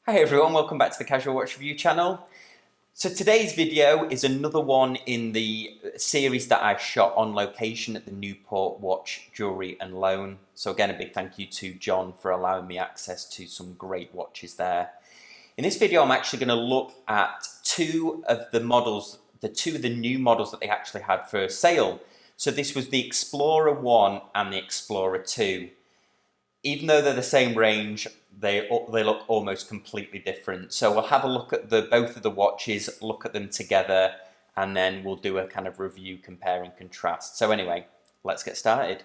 Hi everyone, welcome back to the Casual Watch Review channel. So today's video is another one in the series that I shot on location at the Newport Watch Jewelry and Loan. So again, a big thank you to John for allowing me access to some great watches there. In this video, I'm actually going to look at two of the new models that they actually had for sale. So this was the Explorer 1 and the Explorer 2. Even though they're the same range, they look almost completely different. So we'll have a look at both of the watches, look at them together, and then we'll do a kind of review, compare and contrast. So anyway, let's get started.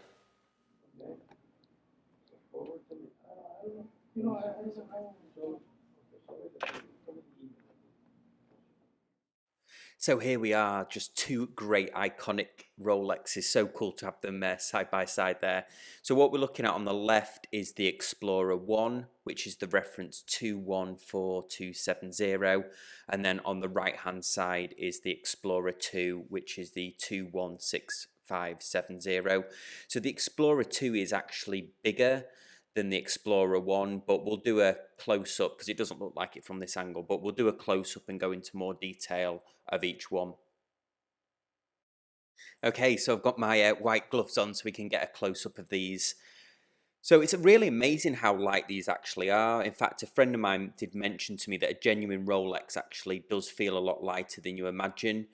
So here we are, just two great iconic Rolexes. So cool to have them side by side there. So what we're looking at on the left is the Explorer 1, which is the reference 214270. And then on the right hand side is the Explorer 2, which is the 216570. So the Explorer 2 is actually bigger than the Explorer 1, but we'll do a close-up because it doesn't look like it from this angle, but we'll do a close-up and go into more detail of each one. Okay, so I've got my white gloves on so we can get a close-up of these. So it's really amazing how light these actually are. In fact, a friend of mine did mention to me that a genuine Rolex actually does feel a lot lighter than you imagine,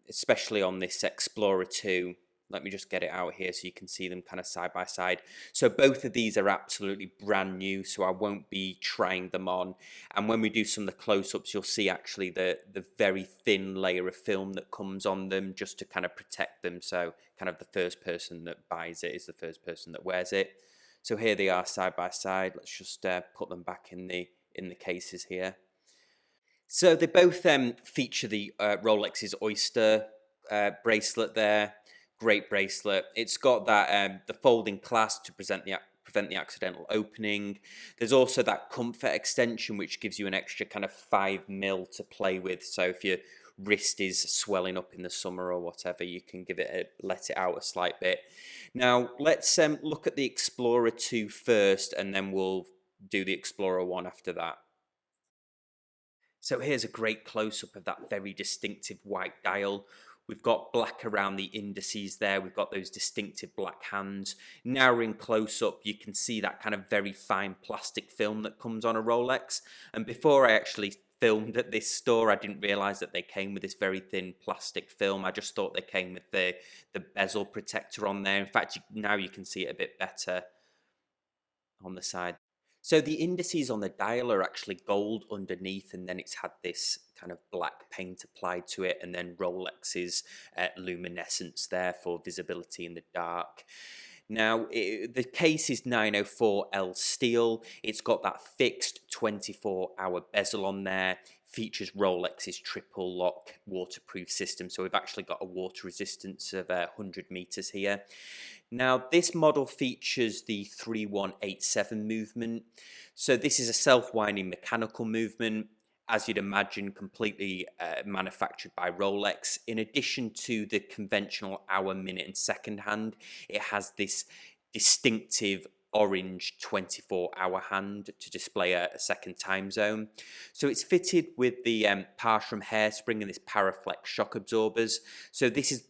especially on this Explorer 2. Let me just get it out here so you can see them kind of side by side. So both of these are absolutely brand new, so I won't be trying them on. And when we do some of the close-ups, you'll see actually the very thin layer of film that comes on them just to kind of protect them. So kind of the first person that buys it is the first person that wears it. So here they are side by side. Let's just put them back in the cases here. So they both feature the Rolex's Oyster bracelet there. Great bracelet. It's got that the folding clasp to prevent the accidental opening. There's also that comfort extension which gives you an extra kind of 5mm to play with. So if your wrist is swelling up in the summer or whatever, you can let it out a slight bit. Now let's look at the Explorer 2 first, and then we'll do the Explorer 1 after that. So here's a great close-up of that very distinctive white dial. We've got black around the indices there. We've got those distinctive black hands. Narrowing close-up, you can see that kind of very fine plastic film that comes on a Rolex. And before I actually filmed at this store, I didn't realize that they came with this very thin plastic film. I just thought they came with the bezel protector on there. In fact, now you can see it a bit better on the side. So the indices on the dial are actually gold underneath, and then it's had this kind of black paint applied to it, and then Rolex's luminescence there for visibility in the dark. Now, the case is 904L steel. It's got that fixed 24-hour bezel on there. Features Rolex's triple lock waterproof system. So we've actually got a water resistance of 100 meters here. Now, this model features the 3187 movement. So this is a self-winding mechanical movement, as you'd imagine, completely manufactured by Rolex. In addition to the conventional hour, minute, and second hand, it has this distinctive orange 24-hour hand to display a second time zone. So it's fitted with the Parsham hairspring and this Paraflex shock absorbers. So this is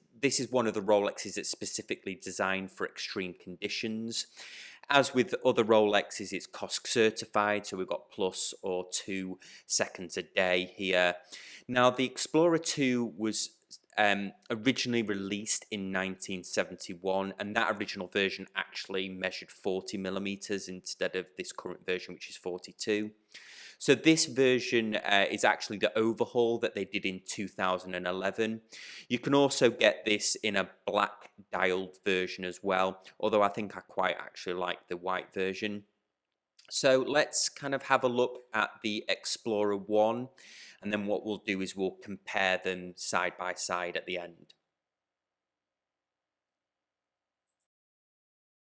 one of the Rolexes that's specifically designed for extreme conditions. As with other Rolexes, it's COSC certified, so we've got plus or 2 seconds a day here. Now, the Explorer 2 was originally released in 1971, and that original version actually measured 40mm instead of this current version, which is 42. So this version is actually the overhaul that they did in 2011. You can also get this in a black dialed version as well, although I think I quite actually like the white version. So let's kind of have a look at the Explorer 1, and then what we'll do is we'll compare them side by side at the end.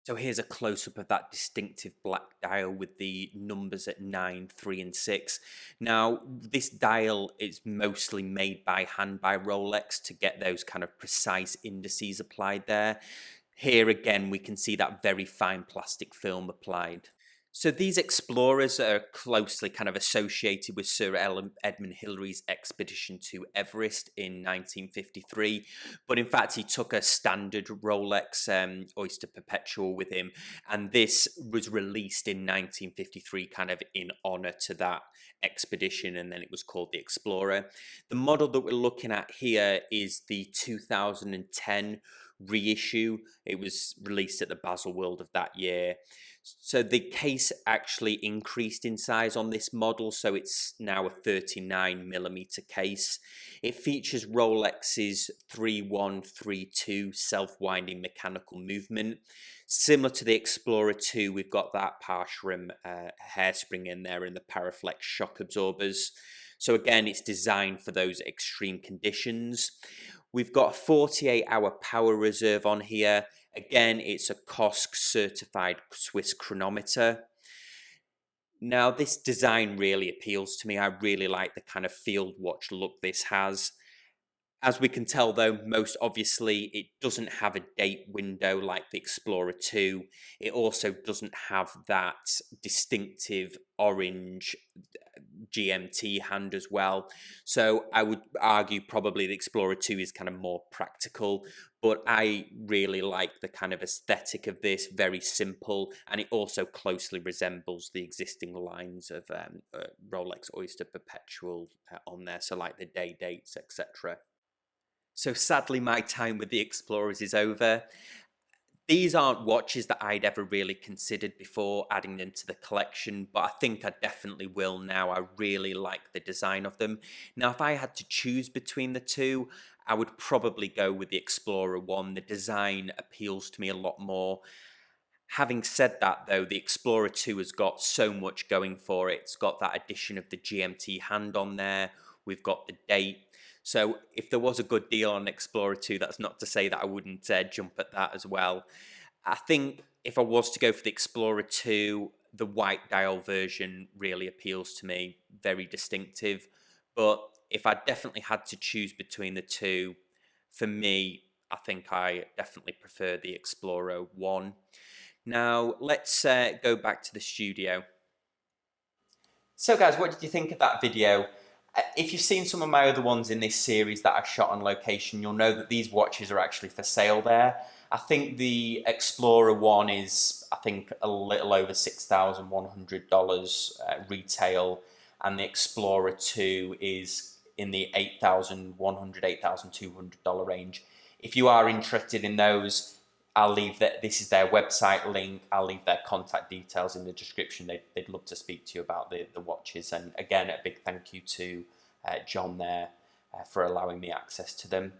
So here's a close-up of that distinctive black dial with the numbers at 9, 3 and 6. Now, this dial is mostly made by hand by Rolex to get those kind of precise indices applied there. Here again, we can see that very fine plastic film applied. So these explorers are closely kind of associated with Edmund Hillary's expedition to Everest in 1953, but in fact he took a standard Rolex Oyster Perpetual with him, and this was released in 1953 kind of in honor to that expedition, and then it was called the Explorer. The model that we're looking at here is the 2010 reissue. It was released at the Basel World of that year. So the case actually increased in size on this model, so it's now a 39mm case. It features Rolex's 3132 self-winding mechanical movement. Similar to the Explorer 2, we've got that Parshrem hairspring in there and the Paraflex shock absorbers. So again, it's designed for those extreme conditions. We've got a 48-hour power reserve on here. Again, it's a COSC certified Swiss chronometer. Now, this design really appeals to me. I really like the kind of field watch look this has. As we can tell, though, most obviously, it doesn't have a date window like the Explorer 2. It also doesn't have that distinctive orange GMT hand as well. So I would argue probably the Explorer 2 is kind of more practical, but I really like the kind of aesthetic of this, very simple, and it also closely resembles the existing lines of Rolex Oyster Perpetual on there, so like the day dates, etc. So sadly, my time with the Explorers is over. These aren't watches that I'd ever really considered before adding them to the collection, but I think I definitely will now. I really like the design of them. Now, if I had to choose between the two, I would probably go with the Explorer 1. The design appeals to me a lot more. Having said that, though, the Explorer 2 has got so much going for it. It's got that addition of the GMT hand on there. We've got the date. So if there was a good deal on Explorer 2, that's not to say that I wouldn't jump at that as well. I think if I was to go for the Explorer 2, the white dial version really appeals to me, very distinctive. But if I definitely had to choose between the two, for me, I think I definitely prefer the Explorer 1. Now, let's go back to the studio. So guys, what did you think of that video? If you've seen some of my other ones in this series that I shot on location, you'll know that these watches are actually for sale there. I think the Explorer 1 is, I think, a little over $6,100 retail, and the Explorer 2 is in the $8,100, $8,200 range. If you are interested in those, I'll leave that. This is their website link. I'll leave their contact details in the description. They'd love to speak to you about the watches. And again, a big thank you to John there for allowing me access to them.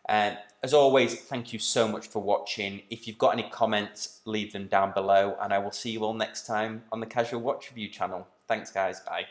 As always, thank you so much for watching. If you've got any comments, leave them down below, and I will see you all next time on the Casual Watch Review channel. Thanks, guys. Bye.